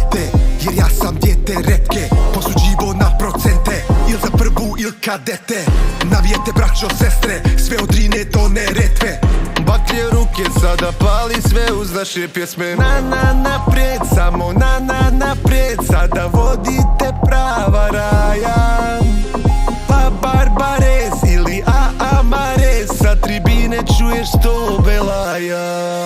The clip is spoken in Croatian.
dajte, jer ja sam djete retke, posuđivo na procente, il za prvu il kadete. Navijete braćo, sestre, sve od Drine do Neretve. Baklje ruke sada pali sve uz naše pjesme. Naprijed, samo naprijed, sada vodite prava raja. Pa Barbares ili Amarez, sa tribine čuješ to belaja.